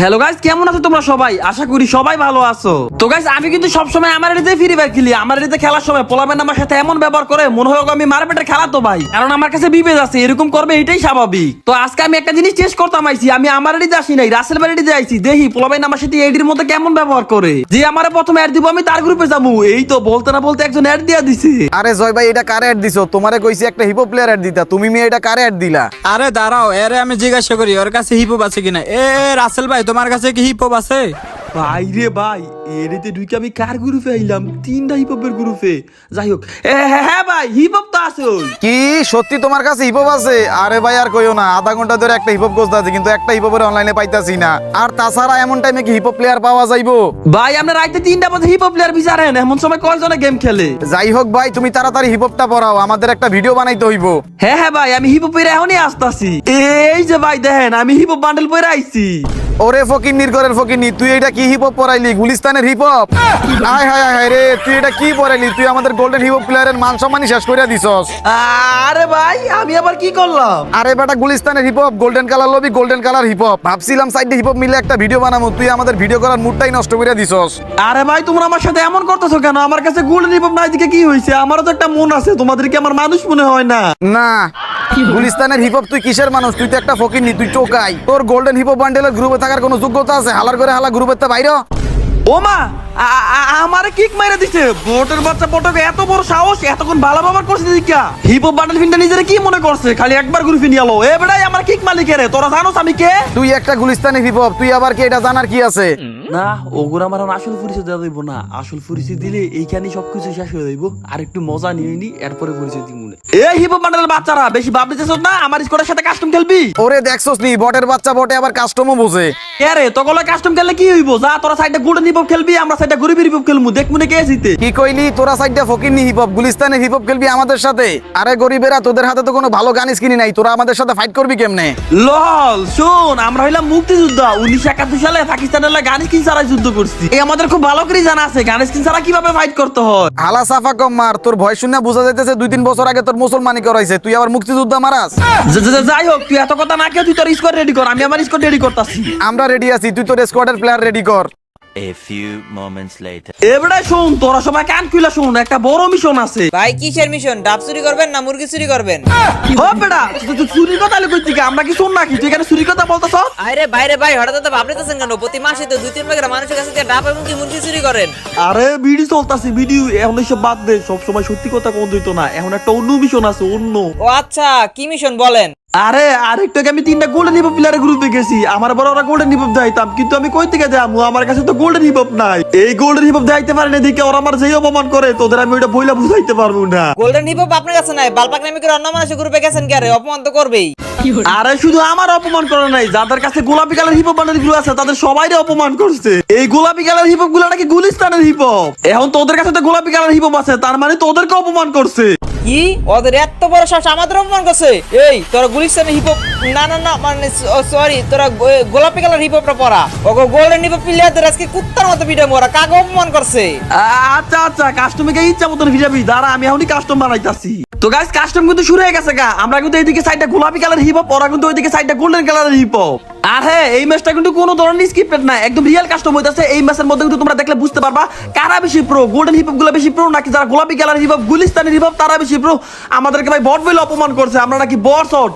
Hello guys, কেমন আছো তোমরা সবাই? আশা করি সবাই ভালো আছো। তো গাইস, আমি কিন্তু সবসময় আমার এরিতে ফ্রি ফায়ার খেলি। আমার এরিতে খেলার সময় পোলাবেন আমার সাথে এমন ব্যবহার করে মনে হয় আমি মারপেটের খেলা তো ভাই, কারণ আমার কাছে বিবেজ আছে, এরকম করবে এটাই স্বাভাবিক। তো আজকে আমি একটা জিনিস টেস্ট করতাম আইছি। আমি আমার এরিতে আসি নাই, রাসেল বাড়িতে আইছি। দেখি পোলাবেন আমার সাথে এডির মধ্যে কেমন ব্যবহার করে। যে আমার প্রথমে অ্যাড দিব, আমি তার গ্রুপে যাবো। এই তো বলতে না বলতে একজন অ্যাড দিয়া দিছে। আরে জয় ভাই, এটা কারে অ্যাড দিছো? তোমারে কইছি একটা হিপহপ প্লেয়ার অ্যাড দিতা, তুমি মেয়ে এটা কারে অ্যাড দিলা? আরে দাঁড়াও, এরে আমি জিজ্ঞাসা করি ওর কাছে হিপহপ আছে কিনা। রাসেল ভাই, তোমার কাছে কি হিপহপ আছে? ভাই রে ভাই, এরিতে ঢুকে আমি কার গ্রুপে আইলাম? তিনটা হিপহপের গ্রুপে। যাই হোক, হ্যাঁ ভাই, হিপহপ তো আছে। কি সত্যি তোমার কাছে হিপহপ আছে? আরে ভাই আর কইও না, আধা ঘন্টা ধরে একটা হিপহপ খুঁজতে আছি, কিন্তু একটা হিপহপের অনলাইনে পাইতাছি না। আর তাছাড়া এমন টাইমে কি হিপহপ প্লেয়ার পাওয়া যাইবো? ভাই আমরা রাইতে 3টা বাজে হিপহপ প্লেয়ার বিচারেন, এমন সময় কয়জনে গেম খেলে? যাই হোক ভাই, তুমি তাড়াতাড়ি হিপহপটা পড়াও, আমাদের একটা ভিডিও বানাইতে হইব। হ্যাঁ ভাই, আমি হিপহপ পরে এখনই আসতাছি। এই যে ভাই দেখেন, আমি হিপহপ বান্ডেল পরে আইছি। ওরে ফকির নির্গরের ফকিরনি, তুই এটা কি হিপহপ পড়াইলি? গুলিস্তানের হিপহপ? আয় হায় হায় রে, তুই এটা কি পড়াইলি? তুই আমাদের গোল্ডেন হিপহপ প্লেয়ারের মান সম্মানই শেষ করে দিছস। আরে ভাই, আমি আবার কি করলাম? আরে বেটা, গুলিস্তানের hip hop, golden colour lobby, golden colour hip hop. ভাবছিলাম সাইডে হিপহপ মিলে একটা ভিডিও বানাবো, তুই আমাদের ভিডিও করার মুডটাই নষ্ট করে দিছস। আরে ভাই, তোমরা আমার সাথে এমন করতেছো কেন? আমার কাছে গোল্ডেন হিপহপ নাই দিকে কি হয়েছে? আমারও তো একটা মন আছে, তোমাদেরকে আমার মানুষ মনে হয় না? না, গুলিস্তানের হিপহপ তুই কিসের মানুষ? তুই তো একটা ফকিরনি, তুই টোকাই। তোর গোল্ডেন হিপহপ বান্ডেলের গ্রুপে থাকার কোনো যোগ্যতা আছে? হালার করে হালা গ্রুপের তো বাইরে। ও মা, আমারে কিক মেরে দিছে। বোটের বাচ্চা পটকে এত বড় সাহস, এতক্ষণ ভালো ব্যবহার করছে দিকা। হিপহপ বান্ডেল ফিনটা নিজের কি মনে করছে? খালি একবার গ্রুপে নিয়ে এলো। এ বেটাই, আমার কিক মালিকের, তোরা জানোস আমি কে? তুই একটা গুলিস্তানের হিপহপ, তুই আবার কি এটা জানার কি আছে? না, ওগুলো আমার আসল পরিচয় দেওয়া যাইব না। আসল পরিচয় দিলে এইখানে সবকিছু শেষ হয়ে যাইব। আর একটু মজা নিয়ে নি, এরপরে পরিচয় দিব। এই হিপহপ বান্ডেলের বাচ্চারা বেশি ভাবতেছিস না? আমার স্কোয়াডের সাথে কাস্টম খেলবি? ওরে দেখছস নি, বটের বাচ্চা বটে আবার কাস্টমও বোঝে। কে রে, তোগুলো কাস্টম খেললে কি হইব? যা তোরা সাইডে গোল্ডেন হিপহপ খেলবি, আমরা সাইডে গরিবের হিপহপ খেলবো। দেখ মনে কে জিতে। কি কইলি? তোরা সাইডটা ফকিরনি হিপহপ, গুলিস্তানের হিপহপ খেলবি আমাদের সাথে? আরে গরিবেরা, তোদের হাতে তো কোনো ভালো গান স্কিনি নাই, তোরা আমাদের সাথে ফাইট করবি কেমনে? লল শুন, আমরা হইলাম মুক্তিযোদ্ধা। 1971 সালে পাকিস্তানের লাগে গান স্কিন ছাড়া যুদ্ধ করছি। এই আমাদের খুব ভালো করে জানা আছে গান স্কিন ছাড়া কিভাবে ফাইট করতে হয়। হালা সাফা কম মার, তোর ভয় শুনে বোঝা যাইতেছে 2-3 বছর আগে তোর মুসলমানি করাইছে, তুই আবার মুক্তিযোদ্ধা মারাস। যাই হোক, তুই এত কথা না কেউ, তুই তোর স্কোয়াড রেডি কর, আমি আমার স্কোয়াড রেডি করতেছি। আমরা রেডি আছি, তুই তোর স্কোয়াডের প্লেয়ার রেডি কর। A few moments later. এবারে শুন, তোরা সবাই কান খুলে শুন, একটা বড় মিশন আছে। ভাই কিসের মিশন? ডাব চুরি করবেন না মুরগি চুরি করবেন? ও বেটা, তুই চুরি কথা কই থেকে? আমরা কি শুন নাকি তুই এখানে চুরি কথা বলতেছ? আরে বাইরে ভাই, হঠাৎ তো ভাবতেছেন কেন? প্রতি মাসে তো 2-3 টাকা মানুষের কাছে দিয়ে ডাব এবং কি মুরগি চুরি করেন। আরে ভিডিও চলতাছে, ভিডিও এখন এসব বাদ দে। সব সময় সত্যি কথা কোন দিত না, এখন একটা অন্য মিশন আছে, অন্য। ও আচ্ছা, কি মিশন বলেন? আরে আরেকটু আগে আমি 3টা গোল্ডেন হিপহপ প্লেয়ারের গ্রুপে গেছি। আমার বড় ওরা গোল্ডেন হিপহপ যাইতাম, কিন্তু আমি কই থেকে যাবো? আমার কাছে তো গোল্ডেন হিপহপ নাই। এই গোল্ডেন হিপহপ যাইতে পারে না দেখে ওরা আমার যেই অপমান করে, তোদের আমি ওইটা বইলা বুঝাইতে পারবো না। গোল্ডেন হিপ হপ আপনার কাছে নাই, বালপাক নামে করে অন্য মানুষের গ্রুপে গেছেন কে? অপমান তো করবেই। আরে শুধু আমার অপমান করে নাই, যাদের কাছে গোলাপি কালার হিপহপ বান্ডেল গুলো আছে তাদের সবাইরে অপমান করছে। এই গোলাপি কালার হিপহপ গুলো নাকি গুলিস্তানের হিপহপ। এখন তোদের কাছে তো গোলাপি কালার হিপহপ আছে, তার মানে তোদেরকে অপমান করছে। কি ওদের এত বড় সাহস আমাদের অপমান করছে? এই তোরা গুলিস্তানের হিপ হপ, না না না মানে সরি, তোরা গোলাপি কালার হিপ হপটা পরা। ওগো গোল্ডেন হিপ হপ প্লেয়ারদের আজকে কুত্তার মতো পিঠে মোরা কাকে অপমান করছে? আচ্ছা আচ্ছা, কাস্টমকে ইচ্ছা মতন ভিজাবি, দাঁড়া আমি এখনই কাস্টম বানাইতাছি। তো গাইস, কাস্টম কিন্তু শুরু হয়ে গেছে গা। আমরা কিন্তু এইদিকে সাইডটা গোলাপি কালার হিপহপ, ওরা কিন্তু ওইদিকে সাইডটা গোল্ডেন কালার হিপহপ। আর হ্যাঁ, এই ম্যাচটা কিন্তু কোনো ধরনের স্ক্রিপ্টেড না, একদম রিয়েল কাস্টম হইতাছে। এই ম্যাচের মধ্যে কিন্তু তোমরা দেখলে বুঝতে পারবা কারা বেশি প্রো, গোল্ডেন হিপহপ গুলো বেশি প্রো নাকি যারা গোলাপি কালার হিপহপ গুলিস্তানের হিপহপ তারা বেশি প্রো। আমাদেরকে ভাই বট বলে অপমান করছে, আমরা নাকি বট শট।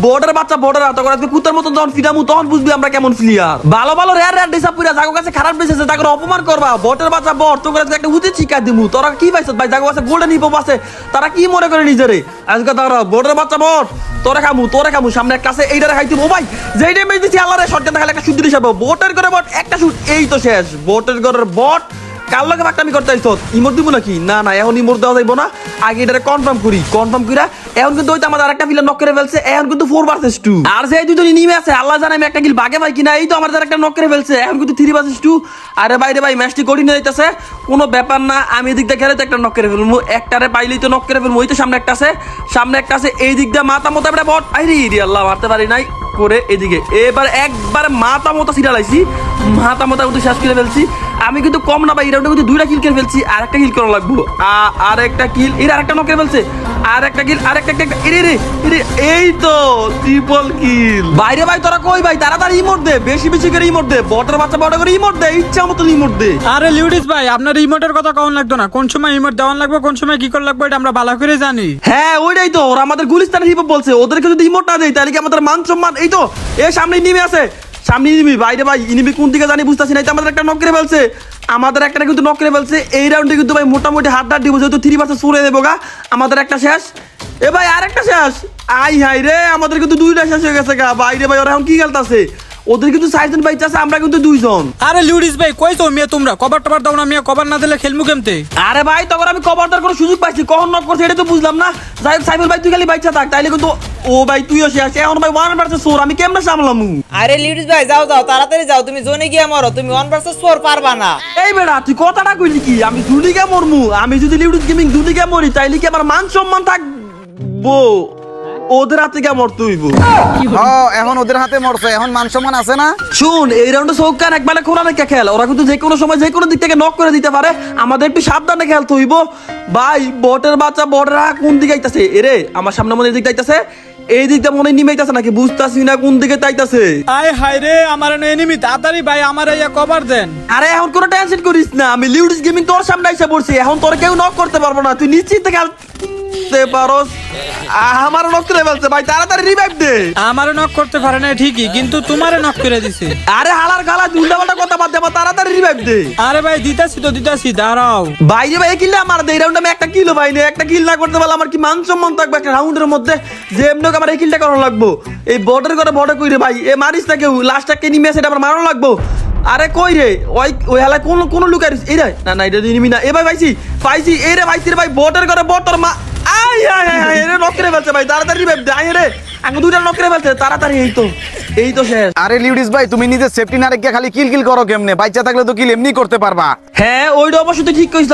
বর্ডার বাচ্চা বর্ডার আত করে কুত্তার মতন যখন ফিরামু তখন বুঝবি আমরা কেমন প্লেয়ার। ভালো ভালো রেয়ার রেয়ার ডিসা পুরা জাগো কাছে খারাপ বেঁচেছে, তাকে অপমান করবা। বটের বাচ্চা বট, তোকে একটা উচিত শিক্ষা দিমু। তোরা কি পাইছ ভাই? জাগো কাছে গোল্ডেন হিপহপ আছে, তারা কি মনে করে নিজেরে? আজকে তারা বটের বাচ্চা বট, তোরা খামু সামনে একটা আছে, এইটারে খাইতে। ও ভাই, যেই টাইমে দিছি আল্লাহরে শটগান দেখালে একটা শুদ্ধ হিসাবে বটের করে বট একটা শুট, এই তো শেষ। বটের ঘরের বট কার লগে বাকটামি করতে আইছ? ইমোট দিব নাকি? না না, এখন ইমোট দেওয়া যাইব না। আগে এটারে কনফার্ম করি। কনফার্ম কইরা এখন কিন্তু ওইটা আমাদের আরেকটা ফিলার নক করে ফেলছে। এখন কিন্তু 4 ভার্সেস 2। আর যে দুইজনই নিমে আছে, আল্লাহ জানে আমি একটা কিল বাগে ভাই কিনা। এই তো আমাদের আরেকটা নক করে ফেলছে। এখন কিন্তু 3 ভার্সেস 2। আরে বাইরে ভাই, ম্যাচটি কঠিন হয়ে যাইতাছে। কোনো ব্যাপার না, আমি এদিক দিয়ে খেলে তো একটা নক করে ফেলবো। একটারে পাইলেই তো নক করে ফেলবো। ওই তো সামনে একটা আছে, এই দিক দিয়ে মাথা মতো একটা বট। আরে রে আল্লাহ, মারতে পারি নাই। করে এদিকে এবার একবার মাথা মতো সিরা লাইছি, মাথা মতো কিন্তু শেষ করে ফেলছি। আমি কিন্তু কম না ভাই, এই রাউন্ডে কিন্তু 2টা কিল করে ফেলছি, আর একটা কিল করা লাগবো, আর একটা কিল, এর আরেকটা নক করে ফেলছে, আর একটা কিল, আর একটা এই তো ট্রিপল কিল। বাইরে ভাই তোরা কই ভাই, তাড়াতাড়ি ইমোট দে, বেশি বেশি করে ইমোট দে, বটের বাচ্চা বড় করে ইমোট দে, ইচ্ছা মতো ইমোট দে। আরে লিউডিস ভাই, আপনার রিমোটের কথা কখন লাগতো না, কোন সময় রিমোট দেওয়ান লাগবে, কোন সময় কি করে লাগবে, এটা আমরা ভালো করে জানি। হ্যাঁ ওইটাই তো, ওরা আমাদের গুলিস্তানের হিপ বলছে, ওদেরকে যদি ইমোট না দেয় তাহলে কি আমাদের মান সম্মান। এই তো এ সামনে নিমে আছে, সামনে নিবি বাইরে ভাই, ইনিবি কোন দিকে জানি বুঝতেছি না। এই তো আমাদের একটা নক করে ফেলছে, আমাদের একটা কিন্তু নক করে ফেলছে। এই রাউন্ডে কিন্তু ভাই মোটামুটি হাত দিব, যেহেতু 3 ছুড়ে দেবো গা। আমাদের একটা শেষ, এ ভাই আর একটা শেষ। আই হাই রে, আমাদের কিন্তু 2টা শেষ হয়ে গেছে গা। বাইরে ভাই ওরা এখন কি খেলতেছে, ওদের কিন্তু 4 জন বাইচ আছে, আমরা কিন্তু 2 জন। আরে লিউডিস ভাই কই তো মিয়া, তোমরা কভার টভার দাও না মিয়া, কভার না দিলে খেলমু কেমতে? আরে ভাই তখন আমি কভার দেওয়ার কোনো সুযোগ পাইছি, কখন নক করছে এটা তো বুঝলাম না। যাই হোক সাইফুল ভাই তুই খালি বাইচা থাক, তাইলে কিন্তু ও ভাই তুইও শেষ। এখন ভাই 1 ভার্সেস 4 আমি কেমনে সামলামু? আরে লিউডিস ভাই যাও যাও, তাড়াতাড়ি যাও, তুমি জোনে গিয়ে মরো, তুমি 1 ভার্সেস 4 পারবা না। এই বেড়া তুই কথাটা কইলি কি, আমি জুলিকে মরমু? আমি যদি লিউডিস গেমিং জুলিকে মরি তাইলে কি আমার মান সম্মান থাকবো? ওদের হাতে কে মরতে হইব? এখন ওদের হাতে মরছে, এখন মান সম্মান আছে না? শুন এই রাউন্ডে সৌকান একবারে খোলা রেখে খেল, ওরা কিন্তু যে কোনো সময় যে কোনো দিক থেকে নক করে দিতে পারে, আমাদের একটু সাবধানে খেলতে হইব। ভাই বটের বাচ্চা বটরা কোন দিকে আইতাছে? এরে আমার সামনে মনে দিকে আইতাছে, এই দিকটা মনে নিমেইতাছে নাকি বুঝতাছি না কোন দিকে তাইতাছে। আয় হায় রে, আমার এনিমি, তাড়াতাড়ি ভাই আমার ইয়া কভার দেন। আরে এখন কোনো টেনশন করিস না, আমি লিউডিস গেমিং তোর সামনে এসে পড়ছি, এখন তোর কেউ নক করতে পারবো না, তুই নিশ্চিন্তে খেলতে পারোস। আমার নক করে ফেলছে ভাই, তাড়াতাড়ি রিভাইভ দে। আমারে নক করতে পারে না ঠিকই, কিন্তু তোমারে নক করে দিছে। আরে হালার গালা দুল্লাপাল্টা কথা বাদ দে, আমার তাড়াতাড়ি রিভাইভ দে। আরে ভাই দিতাছি তো দিতাছি, দাঁড়াও। ভাই রে ভাই কিল আমার দে, এই রাউন্ডে আমি একটা কিলো ভাই নেই, একটা কিল না করতে পারলে আমার কি মান সম্মান থাকবে একটা রাউন্ডের মধ্যে? যে এমনি হোক আমার এই কিলটা করা লাগবো। এই বটের করে বড় কই রে ভাই, এ মারিস না কেউ, লাস্ট একটা নিমে সেটা আমার মারানো লাগবো। আরে কই রে ওই ওই হালায় কোন লুকাই এই রে, না না এটা নিবি না। এ ভাই পাইছি এই রে পাইছি রে ভাই, বটের করে বটর মা। আই আই আই রে নক করে ফেলছে ভাই, তাড়াতাড়ি রিভাইভ দে। আই রে আঙ্গু 2টা নক করে ফেলছে, তাড়াতাড়ি এই তো শেষ। আরে লিউডিস ভাই তুমি নিজের সেফটি না রেখে খালি কিল করো কেমনে? বাচ্চা থাকলে তো কিল এমনি করতে পারবা। হ্যাঁ ওইটা অবশ্যই তুই ঠিক কইছ।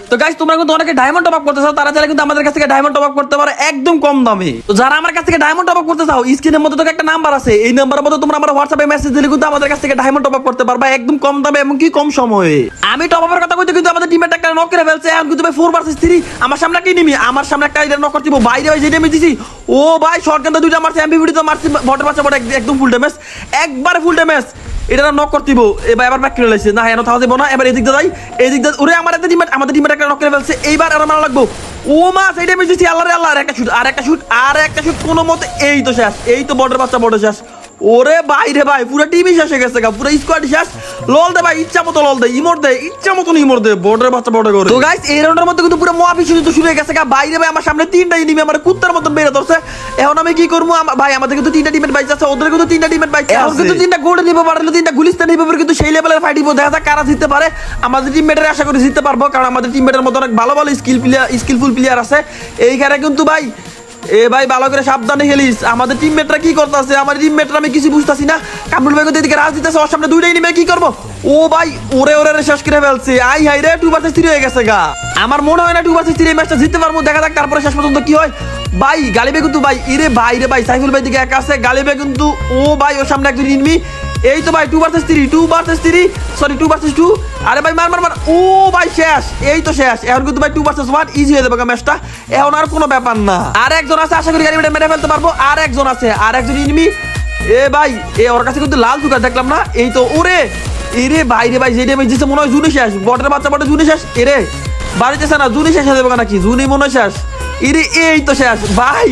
তো গাইস তোমরা কিন্তু অনেকে ডায়মন্ড টপ আপ করতে চাও, তারা চাইলে কিন্তু আমাদের কাছ থেকে ডায়মন্ড টপ আপ করতে পারো একদম কম দামে। তো যারা আমার কাছ থেকে ডায়মন্ড টপ আপ করতে চাও, স্ক্রিনের মধ্যে তো একটা নাম্বার আছে, এই নাম্বারের মধ্যে তোমরা আমার হোয়াটসঅ্যাপে মেসেজ দিলে কিন্তু আমাদের কাছ থেকে ডায়মন্ড টপ আপ করতে পারবা একদম কম দামে এবং কি কম সময়ে। আমি টপ আপের কথা কইতে কিন্তু আমাদের টিমের একটা নক করে ফেলছে, এখন কিন্তু ভাই 4 ভার্সেস 3 আমার সামনে একটা নিমি, আমার সামনে একটা এটা নক করতে বাইরে ভাই যে ড্যামেজ দিছি। ও ভাই শটগানটা 2টা মারছে, এমপিভিডি তো মারছি, বটের বাচ্চা বট একদম ফুল ড্যামেজ, একবারে ফুল ড্যামেজ। এটা নক করতে দিব, এবার আবার ব্যাক করে লাইছে না, এনো থাকা দেব না। এবার এদিক দিয়ে যাই, এদিক দিয়ে ওরে আমার একটা টিমমেট, আমাদের টিমমেট একটা নক করে ফেলছে, এইবার আর মারা লাগবো। ও মা সেই ড্যামেজ দিছি, আল্লাহ রে আল্লাহ। আর একটা শুট, আর একটা শুট, আর একটা শুট, কোনো মতে এই তো শেষ, এই তো বটের বাচ্চা বটে শেষ। ওরে ভাই রে ভাই পুরো টিমই শেষ হয়ে গেছে গা, পুরো স্কোয়াড শেষ। লল দে ভাই ইচ্ছা মতো লল দে, ইমোট দে ইচ্ছা মতো ইমোট দে, বটের বাচ্চা বটে করে। তো গাইস এই রাউন্ডের মধ্যে কিন্তু পুরো মহাবিশ্ব যুদ্ধ শুরু হয়ে গেছে গা। বাইরে ভাই আমার সামনে 3টা এনিমি আমার কুত্তার মতন বেড়ে ধরছে। এখন আমি কি করবো ভাই, আমাদের কিন্তু 3টা টিমের বাইচ আছে, ওদের কিন্তু 3টা টিমের বাইচ আছে, এখন কিন্তু 3টা গোল্ড নিব পারলে 3টা গুলিস্তান নিব, কিন্তু সেই লেভেলের ফাইট দিব, দেখা যাক কারা জিততে পারে। আমাদের টিমমেটের আশা করি জিততে পারবো, কারণ আমাদের টিমমেটের মধ্যে অনেক ভালো ভালো স্কিলফুল প্লেয়ার আছে এইখানে কিন্তু ভাই। এ ভাই ভালো করে সাবধানে খেলিস, আমাদের টিমমেটরা কি করতেছে, আমার টিমমেটরা আমি কিছু বুঝতাছি না। কামরুল ভাই কিন্তু এদিকে রাজ দিতেছে, ওর সামনে 2টাই নিবে, কি করবো? ও ভাই ওরে শেষ করে ফেলছে। আই হাই রে 2 ভার্সেস 3 হয়ে গেছে গা। আমার মনে হয় না 2 ভার্সেস 3 এই ম্যাচটা জিততে পারবো, দেখা যাক তারপরে শেষ পর্যন্ত কি হয়। ভাই গালিবে কিন্তু ভাই রে ভাই সাইফুল ভাই দিকে একা আছে, গালিবে কিন্তু ও ভাই ওর সামনে একজন নিবি। এই তো ভাই 2 ভার্সেস 3 সরি 2 ভার্সেস 2। আরে ভাই মার ও ভাই শেষ, এই তো শেষ। এখন কিন্তু ভাই 2 ভার্সেস 1 ইজি হয়ে যাবে ম্যাচটা, এখন আর কোনো ব্যাপার না। আর একজন আছে, আশা করি গাড়ি মেরে ফেলতে পারবো। আর একজন আছে, আর একজন ইনিমি। এ ভাই ওর কাছে কিন্তু লাল জুকা দেখলাম না, এই তো ওরে এরে ভাই রে ভাই যে ড্যামেজ দিচ্ছে মনে হয় জুনি শেষ, বটের বাচ্চা বটে জুনি শেষ। এরে বাড়িতেছে না, জুনি শেষ হয়ে যাবে নাকি, জুনি মনে হয় শেষ। ইরে এই তো শেষ ভাই,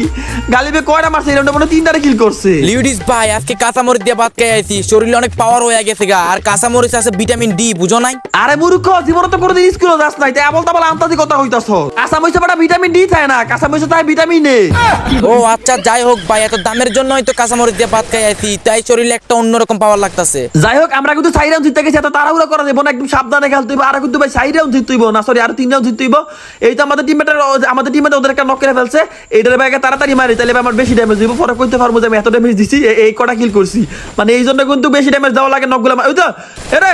গালিবে কয়টা মারছে এই রাউন্ডে, মনে 3টা কিল করছে। লিউডিস ভাই আজকে কাঁচামরিচ দিয়ে ভাত খেয়ে আইছি, শরীরে অনেক পাওয়ার হয়ে গেছে গা, আর কাঁচামরিচ আছে ভিটামিন ডি, বুঝো নাই? আরে মূর্খ, জীবনে তো কোনোদিন স্কুলে যাস নাই, তাই আবল তাবল আন্তাজি কথা হইতাছ। কাঁচামরিচে বড় ভিটামিন ডি থাকে না, কাঁচামরিচে তাই ভিটামিন এ। ও আচ্ছা যাই হোক ভাই, এত দামের জন্যই তো কাঁচামরিচ দিয়ে ভাত খেয়ে আইছি, তাই শরীরে একটা অন্যরকম পাওয়ার লাগতাছে। যাই হোক আমরা কিন্তু 4 রাউন্ড জিততে গেছি, এত তাড়াহুড়া করা যাবে না, একদম সাবধানে খেলতে হইব। আর কিন্তু ভাই 4 রাউন্ড জিততে হইব না, সরি আর 3 রাউন্ড জিততে হইব। এই তো আমাদের টিমমেট ওদের একটা নক করে ফেলছে, এইটার ব্যাগে তাড়াতাড়ি মারি, তাহলে আমার বেশি ড্যামেজ দিব, পরে কইতে পারবো যে আমি এত ড্যামেজ দিছি, এই কটা কিল করছি, মানে এই জন্য কিন্তু বেশি ড্যামেজ দেওয়া লাগে নকগুলো। ওই তো এরে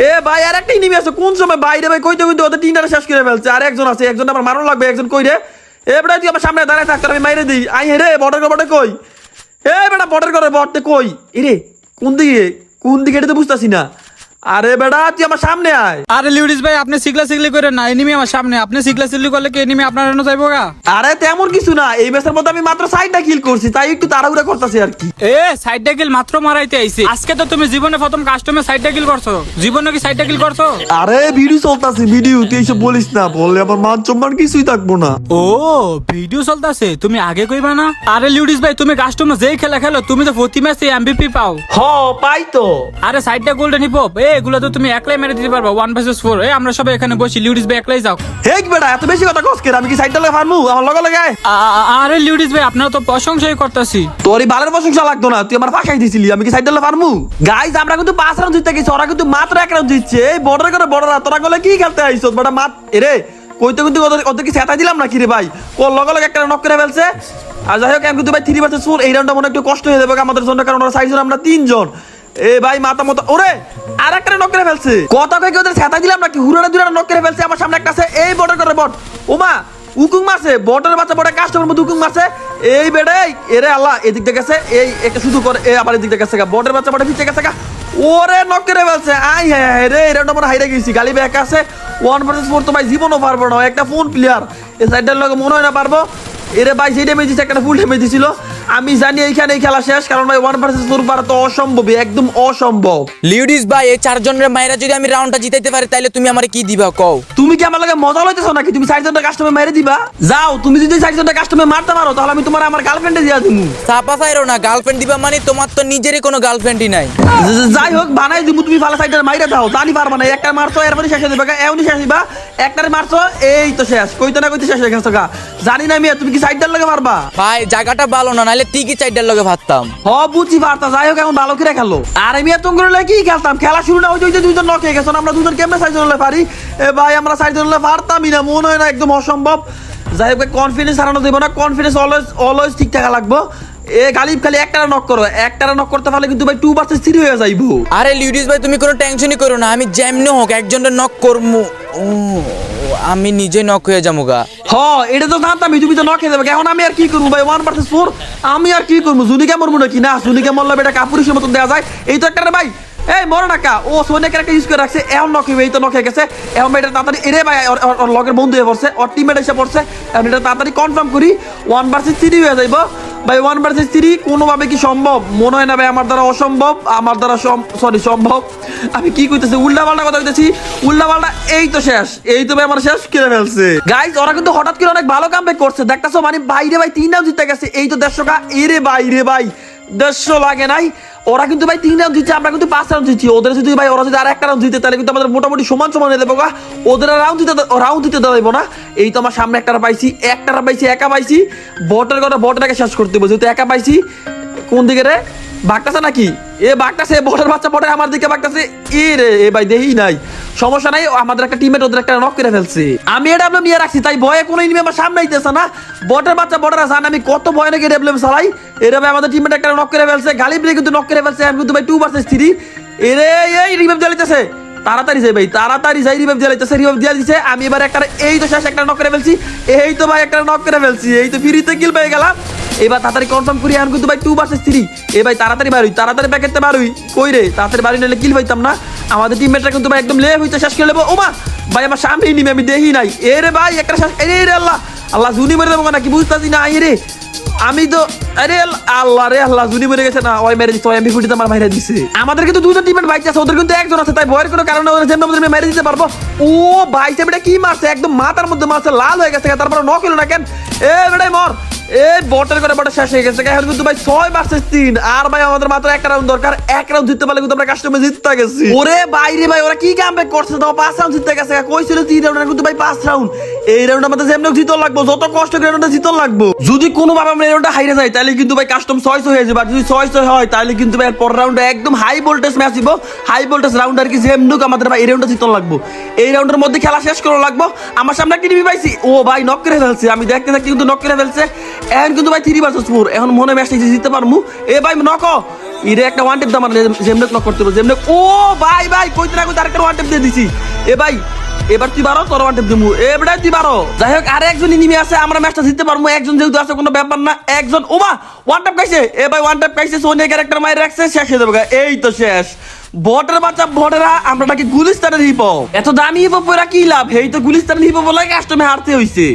এ ভাই আর একটা ইনিমি আছে, কোন সময় বাইরে ভাই কইতে ওদের 3টা শেষ করে ফেলছে। আর একজন আছে, একজন আমার মারণ লাগবে, একজন কই রে? এ বড় তুই আমার সামনে দাঁড়ায় থাক, আমি মাইরে দিই। আই রে বড় কই? এই বেটা বটের করে বটতে কই এরে কোন দিকে এটা তো বুঝতাছি না। আরে বেটা তুই আমার সামনে আয়। আরে লিউডিস ভাই আপনি সিগলা সিগলি করেন না, এনিমি আমার সামনে, আপনি সিগলা সিগলি করলে কি এনিমি আপনার এনে যাইবো গা? আরে তেমন কিছু না, এই ম্যাচের মধ্যে আমি মাত্র 6টা কিল করছি, তাই একটু তাড়াহুড়া করতেছি আর কি। এ সাইডটা কিল মাত্র মারাইতে আইছি, আজকে তো তুমি জীবনে প্রথম কাস্টমে সাইডটা কিল করছো, জীবনে কি সাইডটা কিল করছো? আরে ভিডিও চলতেছে ভিডিও, তুই এইসব বলিস না, বললে আমার মান সম্মান কিছুই থাকবো না। ও ভিডিও চলতেছে, তুমি আগে কইবা না? আরে লিউডিস ভাই তুমি কাস্টমে যেই খেলা খেলো তুমি তো প্রতি ম্যাচে এমভিপি পাও। হ পাই তো। আরে সাইডটা গোল্ডেন হিপ হপ এগুলো তো তুমি একলাই মেরে দিতে পারবা 1 vs 4। আমরা সবাই এখানে বসি, লিউডিস ভাই একলাই যাও। হেক বেটা এত বেশি কথা কস কেন? আমি কি সাইডটা লাগে ফারমু? আমার লগে লাগে আয়। আরে লিউডিস ভাই আপনারা তো প্রশংসাই করতেছি। তোরই বালের প্রশংসা লাগতো না, তুই আমার ফাঁসাই দিছিলি, আমি কি সাইডটা লাগে ফারমু? গাইস আমরা কিন্তু 5 রাউন্ড জিততে গেছি, ওরা কিন্তু মাত্র 1 রাউন্ড জিতছে। এই বর্ডার করে বর্ডার তোরা গলে কি খেলতে আইছস বেটা? মাত এরে কইতে কিন্তু ওদের কি সেটা দিলাম নাকি রে ভাই? কোন লগে একটা নক করে ফেলছে। আর যাই হোক আমি কিন্তু ভাই 3 vs 4 এই রাউন্ডটা মনে একটু কষ্ট হয়ে যাবে আমাদের জন্য, কারণ ওরা সাইজ আমরা 3 জন। এ ভাই মাথা মতো ওরে আর একটা নক করে ফেলছে। কথা কই কি ওদের সেটা দিলাম নাকি? হুরানা দুরানা নক করে ফেলছে। আমার সামনে একটা আছে, এই বর্ডার করে বট ওমা উকুং মারছে, বটের বাচ্চা বটে কাস্টমার মধ্যে উকুং মারছে। এই বেড়ে এরে আল্লাহ এদিক থেকে গেছে, এই একটা শুধু করে এ আবার এদিক থেকে গেছে, বটের বাচ্চা বটে পিছে গেছে। ওরে নক করে ফেলছে। আই হ্যাঁ রে এটা আমরা হাইরে গেছি, গালি ব্যাক আছে 1 vs 4 তো ভাই জীবনও পারবো না, একটা ফোন প্লেয়ার এই সাইডের লগে মনে হয় না পারবো। এরে ভাই সেই ড্যামেজ দিচ্ছে, একটা ফুল ড্যামেজ দিছিল। আমি জানি এইখানে এই খেলা শেষ, কারণ ভাই 1 vs 4 পারা তো অসম্ভবই, একদম অসম্ভব। লিউডিস ভাই এই 4 জনের মায়েরা যদি আমি রাউন্ডটা জিতাইতে পারি তাহলে তুমি আমারে কি দিবা কও? তুমি কি আমার লগে মজা লইতেছো নাকি? তুমি 4 জনের কাস্টমার মেরে দিবা? যাও তুমি যদি 4 জনের কাস্টমার মারতে পারো তাহলে আমি তোমার আমার গার্লফ্রেন্ডে দিয়া দিমু। চাপা চাইরো না, গার্লফ্রেন্ড দিবা মানে তোমার তো নিজেরই কোনো গার্লফ্রেন্ডই নাই। যাই হোক বানাই দিমু, তুমি ফালা সাইডের মাইরা দাও, জানি পারবা না। একটা মারছো এরপরে শেষ হয়ে যাবে, এমনি শেষ হইবা। একটারে মারছো এই তো শেষ, কইতে না কইতে শেষ হয়ে গেছে গা। জানি না মিয়া তুমি কি সাইডটার লগে পারবা? ভাই জায়গাটা ভালো না, নাহলে ঠিকই চাইডার লগে ভাবতাম। হ বুঝি পারতা। যাই হোক এখন ভালো করে খেলো। আর আমি এত করে কি খেলতাম? খেলা শুরু না ওই যে দুইজন নক হয়ে গেছে, আমরা দুজন কেমনে 4 জন পারি? এ ভাই আমরা 4 জন পারতামই না, মনে হয় না, একদম অসম্ভব। যাই হোক কনফিডেন্স হারানো দেবো না, কনফিডেন্স অলওয়েজ ঠিক থাকা লাগবো। এ গালিব খালি একটারা নক করো, একটারা নক করতে পারলে কিন্তু ভাই 2 vs 3 হয়ে যাইবো। আরে লিউডিস ভাই তুমি কোনো টেনশনই করো না, আমি যেমনি হোক একজনের নক করমু। ও আমি নিজে নক হয়ে যাবো গা। হ এটা তো জানতামই, তুমি তো নক হয়ে যাবে। এখন আমি আর কি করবো ভাই? 1 vs 4 আমি আর কি করবো? জুনিকে মরবো নাকি? না জুনিকে মরলে এটা কাপুরুষের মতন দেওয়া যায়। এই তো একটা ভাই এই মরো না কা, ও সোনিয়া ক্যারেক্টার ইউজ করে রাখছে, এখন নক হইবে। এই তো নক হয়ে গেছে, এখন এটা তাড়াতাড়ি এরে ভাই ওর লগের বন্ধু হয়ে পড়ছে, ওর টিমমেট এসে পড়ছে। এখন এটা তাড়াতাড়ি কনফার্ম করি 1 vs 3 হয়ে যাইবো ভাই। 1 vs 3 কোনোভাবে কি সম্ভব? মনে হয় না ভাই, আমার দ্বারা অসম্ভব, আমার দ্বারা সম্ভব। আমি কি কইতেছি? উল্টা পাল্টা কথা কইতেছি, উল্টা পাল্টা। এই তো শেষ, এই তো ভাই আমার শেষ করে ফেলছে। গাইস ওরা কিন্তু হঠাৎ করে অনেক ভালো কামব্যাক করছে, দেখতাছো? মানে বাইরে ভাই 3 রাউন্ড জিতে গেছে। এই তো 150 কা, এরে ভাই রে ভাই 150 লাগে নাই। ওরা কিন্তু ভাই 3 রাউন্ড জিতছে, আমরা কিন্তু 5 রাউন্ড জিতছি। ওদের যদি ভাই ওরা যদি আর একটা রাউন্ড জিতে তাহলে কিন্তু আমাদের মোটামুটি সমান হয়ে যাবে। ওদের রাউন্ড দিতে দেবো না। এই তো আমার সামনে একটারা পাইছি, একা পাইছি। বটের কথা বটটাকে শেষ করতে হবে, যেহেতু একা পাইছি। কোন দিকে রে বাগটাছে নাকি? এ বাগটাছে, বটের বাচ্চা বটে আমার দিকে বাগটাছে। এ রে এ ভাই দেই নাই, সমস্যা নাই, আমাদের একটা টিমমেট ওদের একটা নক করে ফেলছে। আমি এটা নিয়ে রাখছি, তাই ভয়ে কোনো এনিমি আমার সামনে আইতেছে না। বটের বাচ্চা বটেরা জান আমি কত ভয় নাকি ডেভেলপ চালাই। এরা ভাই আমাদের টিমমেট একটা নক করে ফেলছে, গালিব রে কিন্তু নক করে ফেলছে। আমি কিন্তু ভাই 2 vs 3 এরে এই রিভাইভ জ্বালাইতেছে। তাড়াতাড়ি যাই ভাই, তাড়াতাড়ি যাই, রিভাইভ জ্বালাইতেছে, রিভাইভ দিয়ে দিছে। আমি এবার একটা এই তো শেষ একটা নক করে ফেলছি। এই তো ভাই একটা নক করে ফেলছি, এই তো ফ্রিতে কিল পেয়ে গেলাম। এবার তাড়াতাড়ি কনফার্ম করি, এখন কিন্তু ভাই 2 vs 3। এ ভাই তাড়াতাড়ি বাড়ুই, তাড়াতাড়ি প্যাকেটতে বাড়ুই। কই রে তাড়াতাড়ি বাড়ি নিলে কিল পাইতাম না। আমাদের টিমমেটরা কিন্তু ভাই একদম লে হইতে শেষ করে নেবো। ওমা ভাই আমার সামনেই নিমে, আমি দেখি নাই। এ রে ভাই একটা শেষ, এরে রে আল্লাহ আল্লাহ জুনি মেরে দেবো নাকি বুঝতেছি না। রে আমি তো আরে আল্লাহ রে আল্লাহ জুনি মরে গেছে না, ওই মেরে দিচ্ছে, ওই এমপি ফুটিতে আমার মাইরা দিছে। আমাদের কিন্তু 2জন টিমমেট বাইক আছে, ওদের কিন্তু 1 জন আছে, তাই ভয়ের কোনো কারণে ওদের যেন আমাদের মেরে দিতে পারবো। ও ভাই সেটা কি মারছে, একদম মাথার মধ্যে মারছে, লাল হয়ে গেছে। তারপরে নক হলো না কেন? এ বেটাই মর। এই বটের করে বটে শেষ হয়ে গেছে। এখন কিন্তু ভাই 6 vs 3 আর ভাই আমাদের মাত্র একটা রাউন্ড দরকার। 1 রাউন্ড জিততে পারলে কিন্তু আমরা কাস্টমে জিততে গেছি। ওরে বাইরে ভাই ওরা কি কামব্যাক করছে, তো 5 রাউন্ড জিততে গেছে। কইছিল 3 রাউন্ড, কিন্তু ভাই 5 রাউন্ড। এই রাউন্ড আমাদের যেমন জিতল লাগবো, যত কষ্ট করে রাউন্ডে জিতল লাগবো। যদি কোনো ভাবে আমরা এই রাউন্ডে হাইরে যাই তাহলে কিন্তু ভাই কাস্টম 600 হয়ে যাবে। আর যদি 600 হয় তাহলে কিন্তু ভাই পরের রাউন্ডে একদম হাই ভোল্টেজ ম্যাচ দিব। হাই ভোল্টেজ রাউন্ড আর কি যেমনুক আমাদের ভাই এই রাউন্ডে জিতল লাগবো। এই রাউন্ডের মধ্যে খেলা শেষ করা লাগবো। আমার সামনে একটা টিভি পাইছি, ও ভাই নক করে ফেলছে। আমি দেখতে কিন্তু নক করে ফেলছে। এখন কিন্তু ভাই 3 vs 4, এখন মনে ম্যাচটা জিততে পারমু। এ ভাই নক ইরে একটা ওয়ান টেপ দাম যেমন নক করতে হবে, যেমন। ও ভাই ভাই কইতে না কইতে আরেকটা ওয়ান টেপ দিয়ে দিছি। এ ভাই এবার তুই বারো, তোর ওয়ান টেপ দিমু। এবারে তুই বারো। যাই হোক, আর একজনই নিমে আছে, আমরা ম্যাচটা জিততে পারবো। একজন যেহেতু আছে, কোনো ব্যাপার না। একজন ওমা ওয়ান টেপ খাইছে। এ ভাই ওয়ান টেপ খাইছে, সোনিয়া ক্যারেক্টার মাইর রাখছে, শেষ হয়ে যাবে গা। এই তো শেষ। বটের বাচ্চা বটেরা, আমরা নাকি গুলিস্তানের হিপ হপ। এত দামি হিপ হপ কি লাভ? এই তো গুলিস্তানের হিপ হপ বলে কাস্টমে হারতে হইছে।